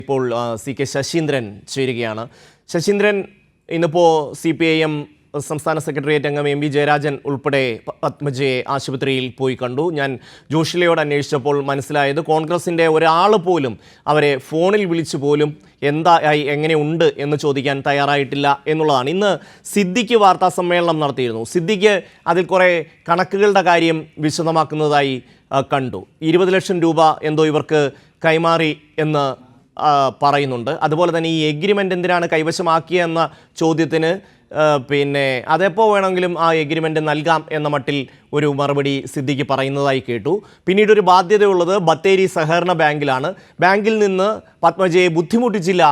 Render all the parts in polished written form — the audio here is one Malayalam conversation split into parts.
ഇപ്പോൾ സി കെ ശശീന്ദ്രൻ ചേരുകയാണ്. ശശീന്ദ്രൻ, ഇന്നിപ്പോൾ CPIM സംസ്ഥാന സെക്രട്ടേറിയറ്റ് അംഗം MV ജയരാജൻ ഉൾപ്പെടെ പത്മജയെ ആശുപത്രിയിൽ പോയി കണ്ടു. ഞാൻ ജോഷിലയോട് അന്വേഷിച്ചപ്പോൾ മനസ്സിലായത് കോൺഗ്രസിൻ്റെ ഒരാൾ പോലും അവരെ ഫോണിൽ വിളിച്ചു പോലും എന്തായി എങ്ങനെയുണ്ട് എന്ന് ചോദിക്കാൻ തയ്യാറായിട്ടില്ല എന്നുള്ളതാണ്. ഇന്ന് സിദ്ദിഖ് വാർത്താ സമ്മേളനം നടത്തിയിരുന്നു. സിദ്ദിഖ് അതിൽ കുറേ കണക്കുകളുടെ കാര്യം വിശദമാക്കുന്നതായി കണ്ടു. 20 ലക്ഷം രൂപ എന്തോ ഇവർക്ക് കൈമാറി എന്ന് പറയുന്നുണ്ട്. അതുപോലെ തന്നെ ഈ എഗ്രിമെൻ്റ് എന്തിനാണ് കൈവശമാക്കിയെന്ന ചോദ്യത്തിന് അതെപ്പോൾ വേണമെങ്കിലും ആ എഗ്രിമെൻ്റ് നൽകാം എന്ന മട്ടിൽ ഒരു മറുപടി സിദ്ദിഖ് പറയുന്നതായി കേട്ടു. പിന്നീട് ഒരു ബാധ്യതയുള്ളത് ബത്തേരി സഹകരണ ബാങ്കിലാണ്. ബാങ്കിൽ നിന്ന് പത്മജയെ ബുദ്ധിമുട്ടിച്ചില്ല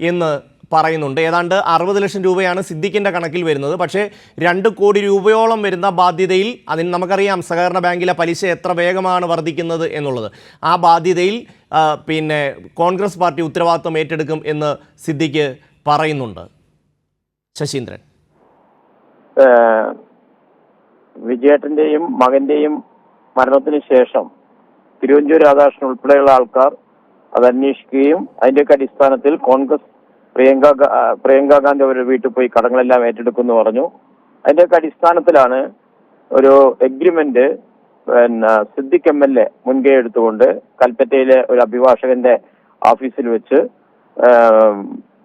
എന്ന് പറയുന്നുണ്ട്. ഏതാണ്ട് 60 ലക്ഷം രൂപയാണ് സിദ്ദിഖിൻ്റെ കണക്കിൽ വരുന്നത്. പക്ഷേ 2 കോടി രൂപയോളം വരുന്ന ബാധ്യതയിൽ, അതിന് നമുക്കറിയാം സഹകരണ ബാങ്കിലെ പലിശ എത്ര വേഗമാണ് വർദ്ധിക്കുന്നത് എന്നുള്ളത്, ആ ബാധ്യതയിൽ കോൺഗ്രസ് പാർട്ടി ഉത്തരവാദിത്വം ഏറ്റെടുക്കും എന്ന് സിദ്ദിഖ് പറയുന്നുണ്ട്. ശശീന്ദ്രൻ, വിജയേട്ടന്റെയും മകന്റെയും മരണത്തിന് ശേഷം തിരുവഞ്ചൂർ രാധാകൃഷ്ണൻ ഉൾപ്പെടെയുള്ള ആൾക്കാർ അത് അന്വേഷിക്കുകയും അതിന്റെയൊക്കെ അടിസ്ഥാനത്തിൽ കോൺഗ്രസ് പ്രിയങ്ക ഗാന്ധി അവരുടെ വീട്ടിൽ പോയി കടങ്ങളെല്ലാം ഏറ്റെടുക്കുമെന്ന് പറഞ്ഞു. അതിന്റെയൊക്കെ അടിസ്ഥാനത്തിലാണ് ഒരു എഗ്രിമെന്റ് സിദ്ദിഖ് MLA മുൻകൈ എടുത്തുകൊണ്ട് കൽപ്പറ്റയിലെ ഒരു അഭിഭാഷകന്റെ ഓഫീസിൽ വെച്ച്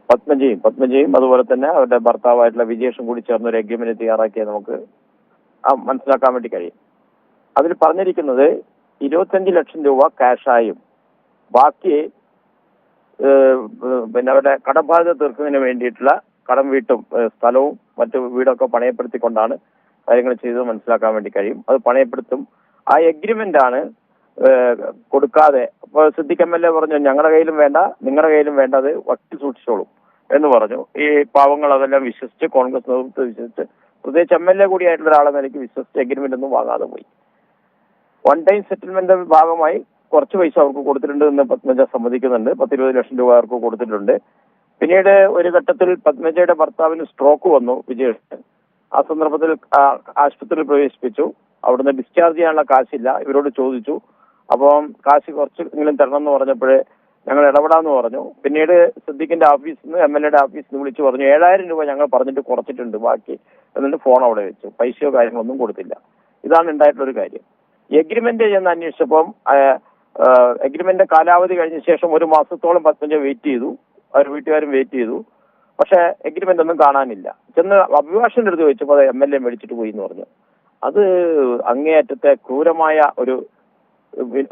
പത്മജയും അതുപോലെ തന്നെ അവരുടെ ഭർത്താവായിട്ടുള്ള വിജേഷും കൂടി ചേർന്ന് ഒരു എഗ്രിമെന്റ് തയ്യാറാക്കിയാൽ നമുക്ക് മനസ്സിലാക്കാൻ വേണ്ടി കഴിയും. അതിൽ പറഞ്ഞിരിക്കുന്നത് 25 ലക്ഷം രൂപ ക്യാഷായും ബാക്കി അവരുടെ കടബാധ്യത തീർക്കുന്നതിന് വേണ്ടിയിട്ടുള്ള കടം വീട്ടും സ്ഥലവും മറ്റു വീടൊക്കെ പണയപ്പെടുത്തിക്കൊണ്ടാണ് കാര്യങ്ങൾ ചെയ്തത് മനസ്സിലാക്കാൻ വേണ്ടി കഴിയും. അത് പണയപ്പെടുത്തും. ആ എഗ്രിമെന്റ് ആണ് കൊടുക്കാതെ. അപ്പോൾ സിദ്ദിഖ് MLA പറഞ്ഞു, ഞങ്ങളുടെ കയ്യിലും വേണ്ട, നിങ്ങളുടെ കയ്യിലും വേണ്ട, അത് വട്ടി സൂക്ഷിച്ചോളും എന്ന് പറഞ്ഞു. ഈ പാവങ്ങൾ അതെല്ലാം വിശ്വസിച്ച്, കോൺഗ്രസ് നേതൃത്വം വിശ്വസിച്ച്, പ്രത്യേകിച്ച് MLA കൂടിയായിട്ടുള്ള ഒരാളെ നിലയ്ക്ക് വിശ്വസിച്ച് എഗ്രിമെന്റ് ഒന്നും വാങ്ങാതെ പോയി. വൺ ടൈം സെറ്റിൽമെന്റ് ഭാഗമായി കുറച്ച് പൈസ അവർക്ക് കൊടുത്തിട്ടുണ്ട് എന്ന് പത്മജ സമ്മതിക്കുന്നുണ്ട്. 10-20 ലക്ഷം രൂപ അവർക്ക് കൊടുത്തിട്ടുണ്ട്. പിന്നീട് ഒരു ഘട്ടത്തിൽ പത്മജയുടെ ഭർത്താവിന് സ്ട്രോക്ക് വന്നു വിജയേഷ്. ആ സന്ദർഭത്തിൽ ആശുപത്രിയിൽ പ്രവേശിപ്പിച്ചു. അവിടുന്ന് ഡിസ്ചാർജ് ചെയ്യാനുള്ള കാശില്ല. ഇവരോട് ചോദിച്ചു. അപ്പം കാശ് കുറച്ചെങ്കിലും തരണം എന്ന് പറഞ്ഞപ്പോഴേ ഞങ്ങൾ ഇടപെടാമെന്ന് പറഞ്ഞു. പിന്നീട് സിദ്ദിഖിന്റെ ഓഫീസിൽ നിന്ന് MLAയുടെ ഓഫീസിൽ നിന്ന് വിളിച്ചു പറഞ്ഞു, 7000 രൂപ ഞങ്ങൾ പറഞ്ഞിട്ട് കുറച്ചിട്ടുണ്ട് ബാക്കി എന്നിട്ട് ഫോൺ അവിടെ വെച്ചു. പൈസയോ കാര്യങ്ങളൊന്നും കൊടുത്തില്ല. ഇതാണ് ഉണ്ടായിട്ടുള്ളൊരു കാര്യം. എഗ്രിമെന്റ് ചെന്ന് അന്വേഷിച്ചപ്പം എഗ്രിമെന്റ് കാലാവധി കഴിഞ്ഞ ശേഷം 1 മാസത്തോളം പത്മജ വെയിറ്റ് ചെയ്തു. അവർ വീട്ടുകാരും വെയിറ്റ് ചെയ്തു. പക്ഷെ എഗ്രിമെന്റ് ഒന്നും കാണാനില്ല. ചെന്ന് അഭിഭാഷകന്റെ അടുത്ത് ചോദിച്ചപ്പോൾ അത് MLA മേടിച്ചിട്ട് പോയി എന്ന് പറഞ്ഞു. അത് അങ്ങേയറ്റത്തെ ക്രൂരമായ ഒരു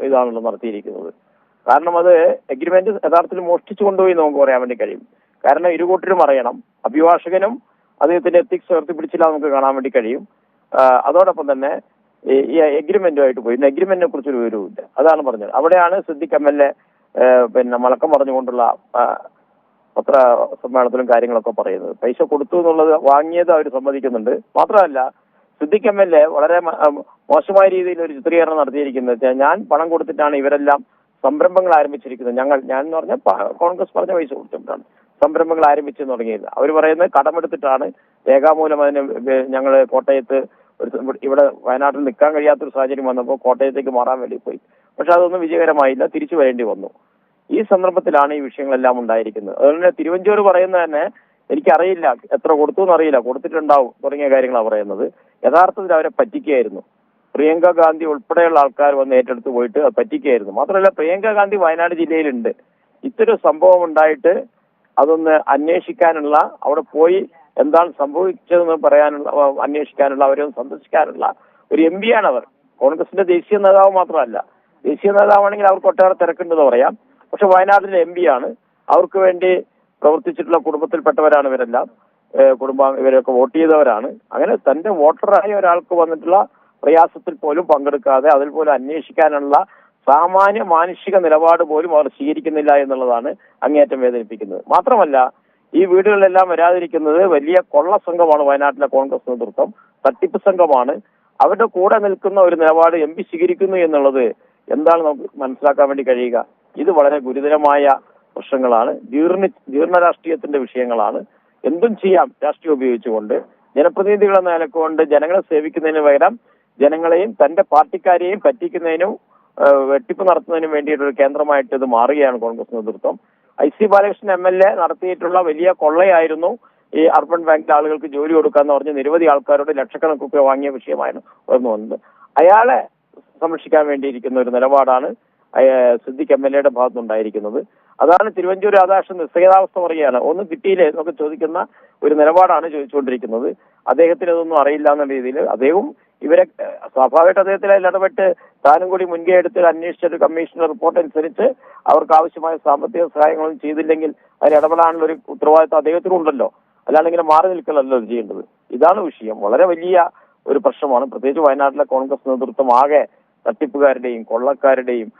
ഇതാണല്ലോ നടത്തിയിരിക്കുന്നത്. കാരണം അത് എഗ്രിമെന്റ് യഥാർത്ഥത്തിൽ മോഷ്ടിച്ചു കൊണ്ടുപോയി നമുക്ക് പറയാൻ വേണ്ടി കഴിയും. കാരണം ഇരുകൂട്ടരും അറിയണം. അഭിഭാഷകനും അദ്ദേഹത്തിന്റെ എത്തിക്സ് ഉയർത്തിപ്പിടിച്ചില്ല നമുക്ക് കാണാൻ വേണ്ടി കഴിയും. അതോടൊപ്പം തന്നെ ഈ എഗ്രിമെന്റുമായിട്ട് പോയി. എഗ്രിമെന്റിനെ കുറിച്ചൊരു വിവരവുമില്ല. അതാണ് പറഞ്ഞത്. അവിടെയാണ് സിദ്ദിഖ് MLA മലക്കം പറഞ്ഞുകൊണ്ടുള്ള പത്ര സമ്മേളനത്തിലും കാര്യങ്ങളൊക്കെ പറയുന്നത്. പൈസ കൊടുത്തു എന്നുള്ളത് വാങ്ങിയത് അവർ സമ്മതിക്കുന്നുണ്ട്. മാത്രമല്ല സിദ്ദിഖ് MLA വളരെ മോശമായ രീതിയിൽ ഒരു ചിത്രീകരണം നടത്തിയിരിക്കുന്നത്, ഞാൻ പണം കൊടുത്തിട്ടാണ് ഇവരെല്ലാം സംരംഭങ്ങൾ ആരംഭിച്ചിരിക്കുന്നത്. ഞാൻ എന്ന് പറഞ്ഞാൽ കോൺഗ്രസ് പറഞ്ഞ പൈസ കൊടുത്തിട്ടാണ് സംരംഭങ്ങൾ ആരംഭിച്ചു തുടങ്ങിയത്. അവർ പറയുന്നത് കടമെടുത്തിട്ടാണ്, രേഖാമൂലം അതിന് ഞങ്ങൾ കോട്ടയത്ത് ഇവിടെ വയനാട്ടിൽ നിൽക്കാൻ കഴിയാത്തൊരു സാഹചര്യം വന്നപ്പോൾ കോട്ടയത്തേക്ക് മാറാൻ വേണ്ടി പോയി. പക്ഷെ അതൊന്നും വിജയകരമായില്ല, തിരിച്ചു വരേണ്ടി വന്നു. ഈ സന്ദർഭത്തിലാണ് ഈ വിഷയങ്ങളെല്ലാം ഉണ്ടായിരിക്കുന്നത്. അതുകൊണ്ട് തന്നെ തിരുവഞ്ചൂർ പറയുന്നത് തന്നെ എനിക്കറിയില്ല, എത്ര കൊടുത്തു എന്നറിയില്ല, കൊടുത്തിട്ടുണ്ടാവും തുടങ്ങിയ കാര്യങ്ങളാണ് പറയുന്നത്. യഥാർത്ഥത്തിൽ അവരെ പറ്റിക്കുകയായിരുന്നു. പ്രിയങ്ക ഗാന്ധി ഉൾപ്പെടെയുള്ള ആൾക്കാർ വന്ന് ഏറ്റെടുത്ത് പോയിട്ട് അത് പറ്റിക്കുകയായിരുന്നു. മാത്രമല്ല പ്രിയങ്ക ഗാന്ധി വയനാട് ജില്ലയിലുണ്ട്. ഇത്തരം സംഭവം ഉണ്ടായിട്ട് അതൊന്ന് അന്വേഷിക്കാനുള്ള, അവിടെ പോയി എന്താണ് സംഭവിച്ചതെന്ന് പറയാനുള്ള, അന്വേഷിക്കാനുള്ള, അവരെ ഒന്ന് സന്ദർശിക്കാനുള്ള ഒരു MP ആണ് അവർ. കോൺഗ്രസിന്റെ ദേശീയ നേതാവ് മാത്രമല്ല. ദേശീയ നേതാവാണെങ്കിൽ അവർക്ക് ഒട്ടേറെ തിരക്കുണ്ടെന്ന് പറയാം. പക്ഷെ വയനാട്ടിലെ MP ആണ്. അവർക്ക് വേണ്ടി പ്രവർത്തിച്ചിട്ടുള്ള കുടുംബത്തിൽപ്പെട്ടവരാണ് ഇവരെല്ലാം. ഇവരൊക്കെ വോട്ട് ചെയ്തവരാണ്. അങ്ങനെ തന്റെ വോട്ടറായ ഒരാൾക്ക് വന്നിട്ടുള്ള പ്രയാസത്തിൽ പോലും പങ്കെടുക്കാതെ അതിൽ പോലും അന്വേഷിക്കാനുള്ള സാമാന്യ മാനുഷിക നിലപാട് പോലും അവർ സ്വീകരിക്കുന്നില്ല എന്നുള്ളതാണ് അങ്ങേയറ്റം വേദനിപ്പിക്കുന്നത്. മാത്രമല്ല ഈ വീടുകളിലെല്ലാം വരാതിരിക്കുന്നത് വലിയ കൊള്ള സംഘമാണ് വയനാട്ടിലെ കോൺഗ്രസ് നേതൃത്വം, തട്ടിപ്പ് സംഘമാണ്. അവരുടെ കൂടെ നിൽക്കുന്ന ഒരു നിലപാട് MP സ്വീകരിക്കുന്നു എന്നുള്ളത് എന്താണ് നമുക്ക് മനസ്സിലാക്കാൻ വേണ്ടി കഴിയുക? ഇത് വളരെ ഗുരുതരമായ പ്രശ്നങ്ങളാണ്. ജീർണ രാഷ്ട്രീയത്തിന്റെ വിഷയങ്ങളാണ്. എന്തും ചെയ്യാം രാഷ്ട്രീയം ഉപയോഗിച്ചുകൊണ്ട്. ജനപ്രതിനിധികളെ നിലക്കൊണ്ട് ജനങ്ങളെ സേവിക്കുന്നതിന് പകരം ജനങ്ങളെയും തന്റെ പാർട്ടിക്കാരെയും പറ്റിക്കുന്നതിനും വെട്ടിപ്പ് നടത്തുന്നതിനും വേണ്ടിയിട്ടൊരു കേന്ദ്രമായിട്ട് ഇത് മാറുകയാണ് കോൺഗ്രസ് നേതൃത്വം. IC ബാലകൃഷ്ണൻ MLA നടത്തിയിട്ടുള്ള വലിയ കൊള്ളയായിരുന്നു ഈ അർബൻ ബാങ്കിലെ ആളുകൾക്ക് ജോലി കൊടുക്കാന്ന് പറഞ്ഞ് നിരവധി ആൾക്കാരോട് ലക്ഷക്കണക്കിന് രൂപ വാങ്ങിയ വിഷയമാണ് ഉയർന്നു വന്നത്. അയാളെ സംരക്ഷിക്കാൻ വേണ്ടിയിരിക്കുന്ന ഒരു നിലപാടാണ് സിദ്ദിഖ് MLA യുടെ ഭാഗത്തുനിന്നുണ്ടായിരിക്കുന്നത്. അതാണ് തിരുവഞ്ചൂർ രാധാകൃഷ്ണൻ നിസ്സഹായാവസ്ഥ പറയുകയാണ്. ഒന്നും കിട്ടിയില്ലേ എന്നൊക്കെ ചോദിക്കുന്ന ഒരു നിലപാടാണ് ചോദിച്ചുകൊണ്ടിരിക്കുന്നത്. അദ്ദേഹത്തിന് ഇതൊന്നും അറിയില്ല എന്ന രീതിയിൽ അദ്ദേഹം ഇവരെ സ്വാഭാവികമായിട്ട് അദ്ദേഹത്തിൽ ഇടപെട്ട് താനും കൂടി മുൻകൈ എടുത്ത് അന്വേഷിച്ച കമ്മീഷന്റെ റിപ്പോർട്ട് അനുസരിച്ച് അവർക്ക് ആവശ്യമായ സാമ്പത്തിക സഹായങ്ങളൊന്നും ചെയ്തില്ലെങ്കിൽ അതിൽ ഇടപെടാനുള്ള ഒരു ഉത്തരവാദിത്വം അദ്ദേഹത്തിനുണ്ടല്ലോ. അല്ലാണ്ട് ഇങ്ങനെ മാറി നിൽക്കലല്ലോ ചെയ്യേണ്ടത്. ഇതാണ് വിഷയം. വളരെ വലിയ ഒരു പ്രശ്നമാണ്. പ്രത്യേകിച്ച് വയനാട്ടിലെ കോൺഗ്രസ് നേതൃത്വം ആകെ തട്ടിപ്പുകാരുടെയും കൊള്ളക്കാരുടെയും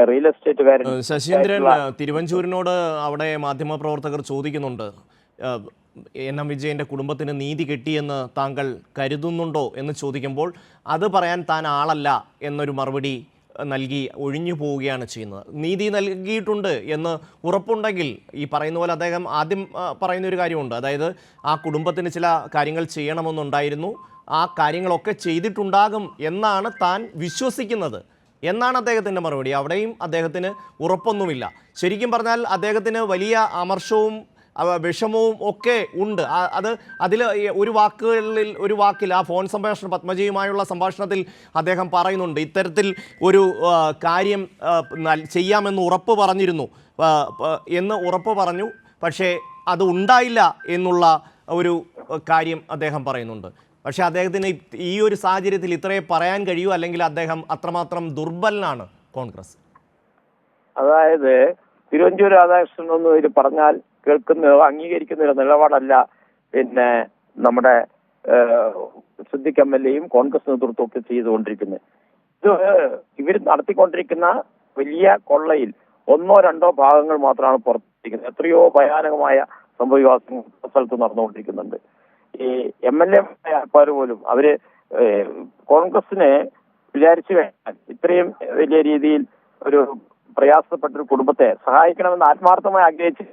റിയൽ എസ്റ്റേറ്റുകാരുടെയും. ശശീന്ദ്രൻ, തിരുവഞ്ചൂരിനോട് അവിടെ മാധ്യമപ്രവർത്തകർ ചോദിക്കുന്നുണ്ട്, NM വിജയന്റെ കുടുംബത്തിന് നീതി കിട്ടിയെന്ന് താങ്കൾ കരുതുന്നുണ്ടോ എന്ന് ചോദിക്കുമ്പോൾ അത് പറയാൻ താൻ ആളല്ല എന്നൊരു മറുപടി നൽകി ഒഴിഞ്ഞു പോവുകയാണ് ചെയ്യുന്നത്. നീതി നൽകിയിട്ടുണ്ട് എന്ന് ഉറപ്പുണ്ടെങ്കിൽ ഈ പറയുന്ന പോലെ അദ്ദേഹം ആദ്യം പറയുന്ന ഒരു കാര്യമുണ്ട്, അതായത് ആ കുടുംബത്തിന് ചില കാര്യങ്ങൾ ചെയ്യണമെന്നുണ്ടായിരുന്നു, ആ കാര്യങ്ങളൊക്കെ ചെയ്തിട്ടുണ്ടാകും എന്നാണ് താൻ വിശ്വസിക്കുന്നത് എന്നാണ് അദ്ദേഹത്തിൻ്റെ മറുപടി. അവിടെയും അദ്ദേഹത്തിന് ഉറപ്പൊന്നുമില്ല. ശരിക്കും പറഞ്ഞാൽ അദ്ദേഹത്തിന് വലിയ അമർഷവും വിഷമവും ഒക്കെ ഉണ്ട്. അതിൽ ഒരു വാക്കിൽ ആ ഫോൺ സംഭാഷണം പത്മജിയുമായുള്ള സംഭാഷണത്തിൽ അദ്ദേഹം പറയുന്നുണ്ട്, ഇത്തരത്തിൽ ഒരു കാര്യം ചെയ്യാമെന്ന് ഉറപ്പ് പറഞ്ഞിരുന്നു എന്ന് ഉറപ്പ് പറഞ്ഞു, പക്ഷേ അത് ഉണ്ടായില്ല എന്നുള്ള ഒരു കാര്യം അദ്ദേഹം പറയുന്നുണ്ട്. പക്ഷേ അദ്ദേഹത്തിന് ഈ ഒരു സാഹചര്യത്തിൽ ഇത്രയേ പറയാൻ കഴിയൂ, അല്ലെങ്കിൽ അദ്ദേഹം അത്രമാത്രം ദുർബലനാണ് കോൺഗ്രസ്. അതായത് തിരുവഞ്ചൂർ രാധാകൃഷ്ണൻ ഒന്നും ഇത് പറഞ്ഞാൽ കേൾക്കുന്ന അംഗീകരിക്കുന്ന ഒരു നിലപാടല്ല പിന്നെ നമ്മുടെ സിദ്ദിഖ് MLAയും കോൺഗ്രസ് നേതൃത്വം ഒക്കെ ചെയ്തുകൊണ്ടിരിക്കുന്നത്. ഇവർ നടത്തിക്കൊണ്ടിരിക്കുന്ന വലിയ കൊള്ളയിൽ 1-2 ഭാഗങ്ങൾ മാത്രമാണ് പുറത്തിരിക്കുന്നത്. എത്രയോ ഭയാനകമായ സംഭവവികാസങ്ങൾ സ്ഥലത്ത് നടന്നുകൊണ്ടിരിക്കുന്നുണ്ട്. ഈ MLA ആൾക്കാർ പോലും അവര് കോൺഗ്രസിനെ വിചാരിച്ചു കഴിഞ്ഞാൽ ഇത്രയും വലിയ രീതിയിൽ ഒരു പ്രയാസപ്പെട്ടൊരു കുടുംബത്തെ സഹായിക്കണമെന്ന് ആത്മാർത്ഥമായി ആഗ്രഹിച്ച്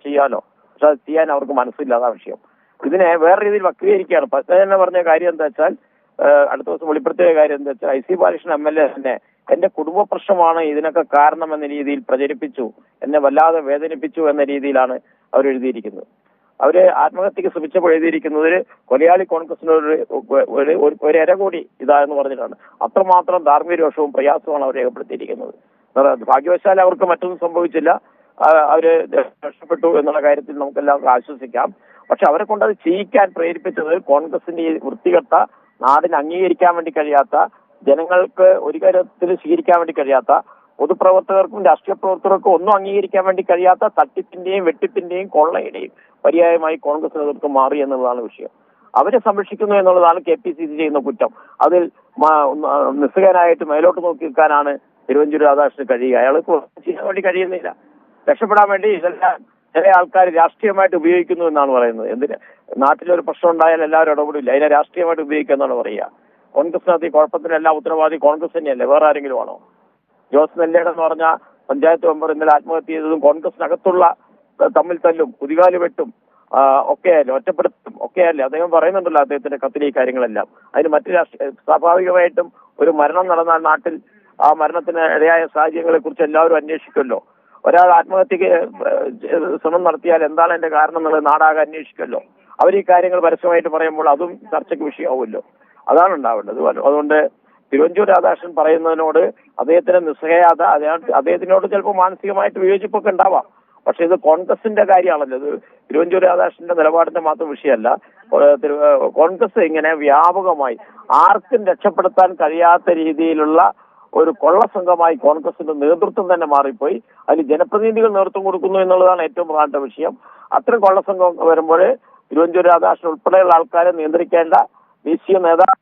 ചെയ്യാലോ. പക്ഷെ അത് ചെയ്യാൻ അവർക്ക് മനസ്സില്ലാത്ത വിഷയം. ഇതിനെ വേറെ രീതിയിൽ വക്രീകരിക്കുകയാണ്. പത്മജനെ പറഞ്ഞ കാര്യം എന്താ വെച്ചാൽ, അടുത്ത ദിവസം വെളിപ്പെടുത്തിയ കാര്യം എന്താ വെച്ചാൽ, IC ബാലകൃഷ്ണൻ MLA തന്നെ എന്റെ കുടുംബ പ്രശ്നമാണ് ഇതിനൊക്കെ കാരണം എന്ന രീതിയിൽ പ്രചരിപ്പിച്ചു, എന്നെ വല്ലാതെ വേദനിപ്പിച്ചു എന്ന രീതിയിലാണ് അവർ എഴുതിയിരിക്കുന്നത്. അവര് ആത്മഹത്യക്ക് ശ്രമിച്ചപ്പോൾ എഴുതിയിരിക്കുന്നത് കൊലയാളി കോൺഗ്രസിനൊരു ഒരു ഇര കൂടി ഇതാന്ന് പറഞ്ഞിട്ടാണ്. അത്രമാത്രം ധാർമ്മിക രോഷവും പ്രയാസവുമാണ് അവർ രേഖപ്പെടുത്തിയിരിക്കുന്നത്. ഭാഗ്യവശാൽ അവർക്ക് മറ്റൊന്നും സംഭവിച്ചില്ല, അവര് രക്ഷപ്പെട്ടു എന്നുള്ള കാര്യത്തിൽ നമുക്കെല്ലാം ആശ്വസിക്കാം. പക്ഷെ അവരെ കൊണ്ട് അത് ചെയ്യിക്കാൻ പ്രേരിപ്പിച്ചത് കോൺഗ്രസിന്റെ ഈ വൃത്തികെട്ട, നാടിന് അംഗീകരിക്കാൻ വേണ്ടി കഴിയാത്ത, ജനങ്ങൾക്ക് ഒരു കാര്യത്തിൽ സ്വീകരിക്കാൻ വേണ്ടി കഴിയാത്ത, പൊതുപ്രവർത്തകർക്കും രാഷ്ട്രീയ പ്രവർത്തകർക്കും ഒന്നും അംഗീകരിക്കാൻ വേണ്ടി കഴിയാത്ത തട്ടിപ്പിന്റെയും വെട്ടിപ്പിന്റെയും കൊള്ളയുടെയും പര്യായമായി കോൺഗ്രസ് നേതൃത്വം മാറി എന്നുള്ളതാണ് വിഷയം. അവരെ സംരക്ഷിക്കുന്നു എന്നുള്ളതാണ് KPCC ചെയ്യുന്ന കുറ്റം. അതിൽ നിസ്സഹനായിട്ട് മേലോട്ട് നോക്കി നിൽക്കാനാണ് തിരുവഞ്ചൂർ രാധാകൃഷ്ണന് കഴിയുക. അയാൾക്ക് ചെയ്യാൻ വേണ്ടി കഴിയുന്നില്ല. രക്ഷപ്പെടാൻ വേണ്ടി ഇതെല്ലാം ചില ആൾക്കാർ രാഷ്ട്രീയമായിട്ട് ഉപയോഗിക്കുന്നു എന്നാണ് പറയുന്നത്. എന്തിന് നാട്ടിലൊരു പ്രശ്നം ഉണ്ടായാൽ എല്ലാവരും ഇടപെടില്ല, അതിനെ രാഷ്ട്രീയമായിട്ട് ഉപയോഗിക്കുക എന്നാണ് പറയുക. കോൺഗ്രസിനകത്ത് ഈ കുഴപ്പത്തിനെല്ലാം ഉത്തരവാദി കോൺഗ്രസ് തന്നെയല്ലേ, വേറെ ആരെങ്കിലും ആണോ? ജോസ് നെല്ലേട എന്ന് പറഞ്ഞ പഞ്ചായത്ത് മെമ്പർ ഇന്നലെ ആത്മഹത്യ ചെയ്തതും കോൺഗ്രസിനകത്തുള്ള തമ്മിൽ തല്ലും കുതികാല് വെട്ടും ഒക്കെയല്ലേ, ഒറ്റപ്പെടുത്തും ഒക്കെയല്ലേ. അദ്ദേഹം പറയുന്നുണ്ടല്ലോ അദ്ദേഹത്തിന്റെ കത്തിലെ ഈ കാര്യങ്ങളെല്ലാം. അതിന് മറ്റു സ്വാഭാവികമായിട്ടും ഒരു മരണം നടന്നാൽ നാട്ടിൽ ആ മരണത്തിന് ഇടയായ സാഹചര്യങ്ങളെ കുറിച്ച് എല്ലാവരും അന്വേഷിക്കുമല്ലോ. ഒരാൾ ആത്മഹത്യക്ക് ശ്രമം നടത്തിയാൽ എന്താണ് എന്റെ കാരണം എന്നുള്ളത് നാടാകെ അന്വേഷിക്കുമല്ലോ. അവർ ഈ കാര്യങ്ങൾ പരസ്യമായിട്ട് പറയുമ്പോൾ അതും ചർച്ചയ്ക്ക് വിഷയമാവുമല്ലോ. അതാണ് ഉണ്ടാവേണ്ടത്. അതുകൊണ്ട് തിരുവഞ്ചൂർ രാധാകൃഷ്ണൻ പറയുന്നതിനോട് അദ്ദേഹത്തിന് നിസ്സഹായത, അദ്ദേഹത്തിനോട് ചിലപ്പോൾ മാനസികമായിട്ട് വിയോജിപ്പൊക്കെ ഉണ്ടാവാം. പക്ഷെ ഇത് കോൺഗ്രസിന്റെ കാര്യമാണല്ലോ. ഇത് തിരുവഞ്ചൂർ രാധാകൃഷ്ണന്റെ നിലപാടിന്റെ മാത്രം വിഷയമല്ല. കോൺഗ്രസ് ഇങ്ങനെ വ്യാപകമായി ആർക്കും രക്ഷപ്പെടുത്താൻ കഴിയാത്ത രീതിയിലുള്ള ഒരു കൊള്ളസംഘമായി കോൺഗ്രസിന്റെ നേതൃത്വം തന്നെ മാറിപ്പോയി. അതിൽ ജനപ്രതിനിധികൾ നേതൃത്വം കൊടുക്കുന്നു എന്നുള്ളതാണ് ഏറ്റവും പ്രധാനപ്പെട്ട വിഷയം. അത്തരം കൊള്ളസംഘം വരുമ്പോൾ തിരുവഞ്ചൂർ രാധാകൃഷ്ണൻ ഉൾപ്പെടെയുള്ള ആൾക്കാരെ നിയന്ത്രിക്കേണ്ട ദേശീയ നേതാവ്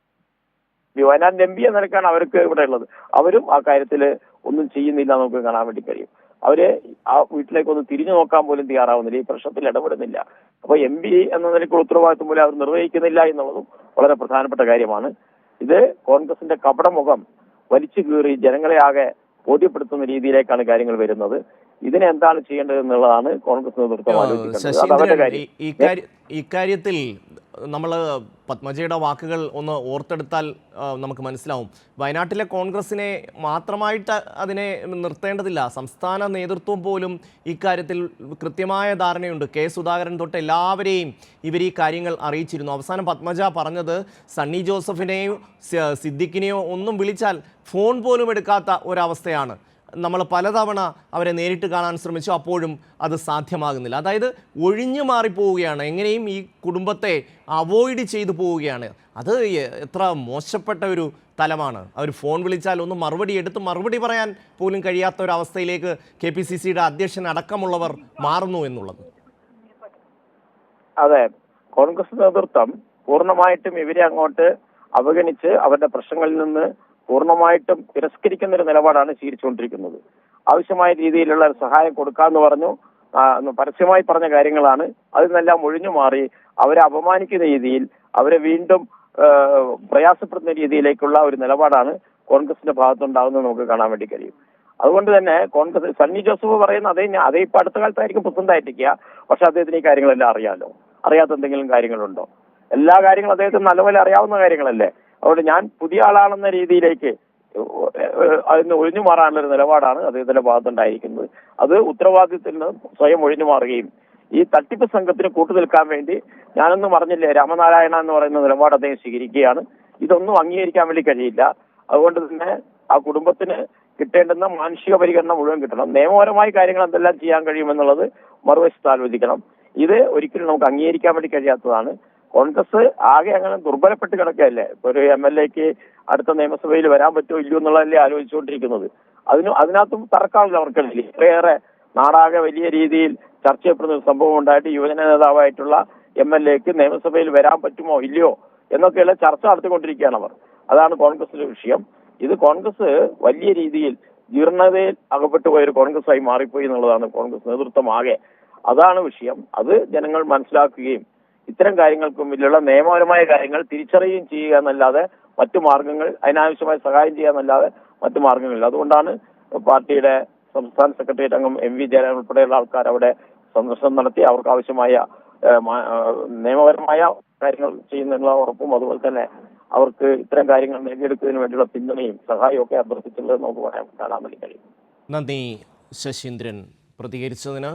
വയനാട് MP എന്ന നിലക്കാണ് അവർക്ക് ഇവിടെ ഉള്ളത്. അവരും ആ കാര്യത്തിൽ ഒന്നും ചെയ്യുന്നില്ല നമുക്ക് കാണാൻ വേണ്ടി കഴിയും. അവര് ആ വീട്ടിലേക്കൊന്ന് തിരിഞ്ഞു നോക്കാൻ പോലും തയ്യാറാവുന്നില്ല, ഈ പ്രശ്നത്തിൽ ഇടപെടുന്നില്ല. അപ്പൊ MP എന്ന നിലയ്ക്കുള്ള ഉത്തരവാദിത്വം പോലും അവർ നിർവഹിക്കുന്നില്ല എന്നുള്ളതും വളരെ പ്രധാനപ്പെട്ട കാര്യമാണ്. ഇത് കോൺഗ്രസിന്റെ കപടമുഖം വലിച്ചു കീറി ജനങ്ങളെ ആകെ ബോധ്യപ്പെടുത്തുന്ന രീതിയിലേക്കാണ് കാര്യങ്ങൾ വരുന്നത്. ഇതിനെ എന്താണ് ചെയ്യേണ്ടത് എന്നുള്ളതാണ് കോൺഗ്രസ് നേതൃത്വം ആലോചിക്കുന്നത്. ഇക്കാര്യത്തിൽ നമ്മൾ പത്മജയുടെ വാക്കുകൾ ഒന്ന് ഓർത്തെടുത്താൽ നമുക്ക് മനസ്സിലാവും. വയനാട്ടിലെ കോൺഗ്രസിനെ മാത്രമായിട്ട് അതിനെ നിർത്തേണ്ടതില്ല. സംസ്ഥാന നേതൃത്വം പോലും ഇക്കാര്യത്തിൽ കൃത്യമായ ധാരണയുണ്ട്. കെ സുധാകരൻ തൊട്ട് എല്ലാവരെയും ഇവർ ഈ കാര്യങ്ങൾ അറിയിച്ചിരുന്നു. അവസാനം പത്മജ പറഞ്ഞത് സണ്ണി ജോസഫിനെയോ സിദ്ദിഖിനെയോ ഒന്നും വിളിച്ചാൽ ഫോൺ പോലും എടുക്കാത്ത ഒരവസ്ഥയാണ്. നമ്മൾ പലതവണ അവരെ നേരിട്ട് കാണാൻ ശ്രമിച്ചു, അപ്പോഴും അത് സാധ്യമാകുന്നില്ല. അതായത് ഒഴിഞ്ഞു മാറിപ്പോവുകയാണ്, എങ്ങനെയും ഈ കുടുംബത്തെ അവോയ്ഡ് ചെയ്തു പോവുകയാണ്. അത് എത്ര മോശപ്പെട്ട ഒരു തലമാണ്. അവർ ഫോൺ വിളിച്ചാൽ ഒന്ന് മറുപടി പറയാൻ പോലും കഴിയാത്ത ഒരവസ്ഥയിലേക്ക് KPCCയുടെ അധ്യക്ഷൻ അടക്കമുള്ളവർ മാറുന്നു എന്നുള്ളത്. അതെ, കോൺഗ്രസ് നേതൃത്വം പൂർണ്ണമായിട്ടും ഇവരെ അങ്ങോട്ട് അവഗണിച്ച് അവരുടെ പ്രശ്നങ്ങളിൽ നിന്ന് പൂർണ്ണമായിട്ടും തിരസ്കരിക്കുന്ന ഒരു നിലപാടാണ് സ്വീകരിച്ചുകൊണ്ടിരിക്കുന്നത്. ആവശ്യമായ രീതിയിലുള്ള സഹായം കൊടുക്കാമെന്ന് പറഞ്ഞു, പരസ്യമായി പറഞ്ഞ കാര്യങ്ങളാണ്. അതിൽ നിന്നെല്ലാം ഒഴിഞ്ഞു മാറി അവരെ അപമാനിക്കുന്ന രീതിയിൽ, അവരെ വീണ്ടും പ്രയാസപ്പെടുന്ന രീതിയിലേക്കുള്ള ഒരു നിലപാടാണ് കോൺഗ്രസിന്റെ ഭാഗത്തുണ്ടാകുന്നത് നമുക്ക് കാണാൻ വേണ്ടി കഴിയും. അതുകൊണ്ട് തന്നെ കോൺഗ്രസ് സണ്ണി ജോസഫ് പറയുന്ന അതേ ഇപ്പൊ അടുത്ത കാലത്തായിരിക്കും പ്രസിഡന്റായിരിക്കുക. പക്ഷെ അദ്ദേഹത്തിന് ഈ കാര്യങ്ങളെല്ലാം അറിയാലോ. അറിയാത്ത എന്തെങ്കിലും കാര്യങ്ങളുണ്ടോ? എല്ലാ കാര്യങ്ങളും അദ്ദേഹത്തിന് നല്ലപോലെ അറിയാവുന്ന കാര്യങ്ങളല്ലേ. അതുകൊണ്ട് ഞാൻ പുതിയ ആളാണെന്ന രീതിയിലേക്ക് അതിന് ഒഴിഞ്ഞു മാറാനുള്ള ഒരു നിലപാടാണ് അദ്ദേഹത്തിന്റെ ഭാഗത്തുണ്ടായിരിക്കുന്നത്. അത് ഉത്തരവാദിത്തത്തിൽ നിന്ന് സ്വയം ഒഴിഞ്ഞു മാറുകയും ഈ തട്ടിപ്പ് സംഘത്തിന് കൂട്ടുനിൽക്കാൻ വേണ്ടി ഞാനൊന്നും പറഞ്ഞില്ലേ രാമനാരായണ എന്ന് പറയുന്ന നിലപാട് അദ്ദേഹം സ്വീകരിക്കുകയാണ്. ഇതൊന്നും അംഗീകരിക്കാൻ വേണ്ടി കഴിയില്ല. അതുകൊണ്ട് തന്നെ ആ കുടുംബത്തിന് കിട്ടേണ്ടുന്ന മാനുഷിക പരിഗണന മുഴുവൻ കിട്ടണം. നിയമപരമായ കാര്യങ്ങൾ എന്തെല്ലാം ചെയ്യാൻ കഴിയുമെന്നുള്ളത് മറുവശത്ത് ആലോചിക്കണം. ഇത് ഒരിക്കലും നമുക്ക് അംഗീകരിക്കാൻ വേണ്ടി കഴിയാത്തതാണ്. കോൺഗ്രസ് ആകെ അങ്ങനെ ദുർബലപ്പെട്ട് കിടക്കുകയല്ലേ. ഇപ്പൊ ഒരു MLAക്ക് അടുത്ത നിയമസഭയിൽ വരാൻ പറ്റുമോ ഇല്ലയോ എന്നുള്ളതല്ലേ ആലോചിച്ചുകൊണ്ടിരിക്കുന്നത്. അതിനകത്തും തർക്കമില്ല അവർക്കിടയിൽ. ഇത്രയേറെ നാടാകെ വലിയ രീതിയിൽ ചർച്ച ചെയ്യപ്പെടുന്ന ഒരു സംഭവം ഉണ്ടായിട്ട് യുവജന നേതാവായിട്ടുള്ള MLAക്ക് നിയമസഭയിൽ വരാൻ പറ്റുമോ ഇല്ലയോ എന്നൊക്കെയുള്ള ചർച്ച നടത്തിക്കൊണ്ടിരിക്കുകയാണ് അവർ. അതാണ് കോൺഗ്രസിന്റെ വിഷയം. ഇത് കോൺഗ്രസ് വലിയ രീതിയിൽ ജീർണതയിൽ അകപ്പെട്ടു പോയൊരു കോൺഗ്രസായി മാറിപ്പോയി എന്നുള്ളതാണ് കോൺഗ്രസ് നേതൃത്വം ആകെ. അതാണ് വിഷയം. അത് ജനങ്ങൾ മനസ്സിലാക്കുകയും ഇത്തരം കാര്യങ്ങൾക്ക് മുമ്പിലുള്ള നിയമപരമായ കാര്യങ്ങൾ തിരിച്ചറിയുകയും ചെയ്യുക എന്നല്ലാതെ മറ്റു മാർഗങ്ങൾ, അതിനാവശ്യമായ സഹായം ചെയ്യുക എന്നല്ലാതെ മറ്റു മാർഗങ്ങളില്ല. അതുകൊണ്ടാണ് പാർട്ടിയുടെ സംസ്ഥാന സെക്രട്ടേറിയറ്റ് അംഗം MV ജയരാജൻ ഉൾപ്പെടെയുള്ള ആൾക്കാർ അവിടെ സന്ദർശനം നടത്തി അവർക്ക് ആവശ്യമായ നിയമപരമായ കാര്യങ്ങൾ ചെയ്യുന്നതിനുള്ള ഉറപ്പും അതുപോലെ തന്നെ അവർക്ക് ഇത്തരം കാര്യങ്ങൾ നേടിയെടുക്കുന്നതിന് വേണ്ടിയുള്ള പിന്തുണയും സഹായവും ഒക്കെ അഭ്യർത്ഥിച്ചുള്ളത് നമുക്ക് കാണാൻ വേണ്ടി കഴിയും. നന്ദി ശശീന്ദ്രൻ പ്രതികരിച്ചതിന്.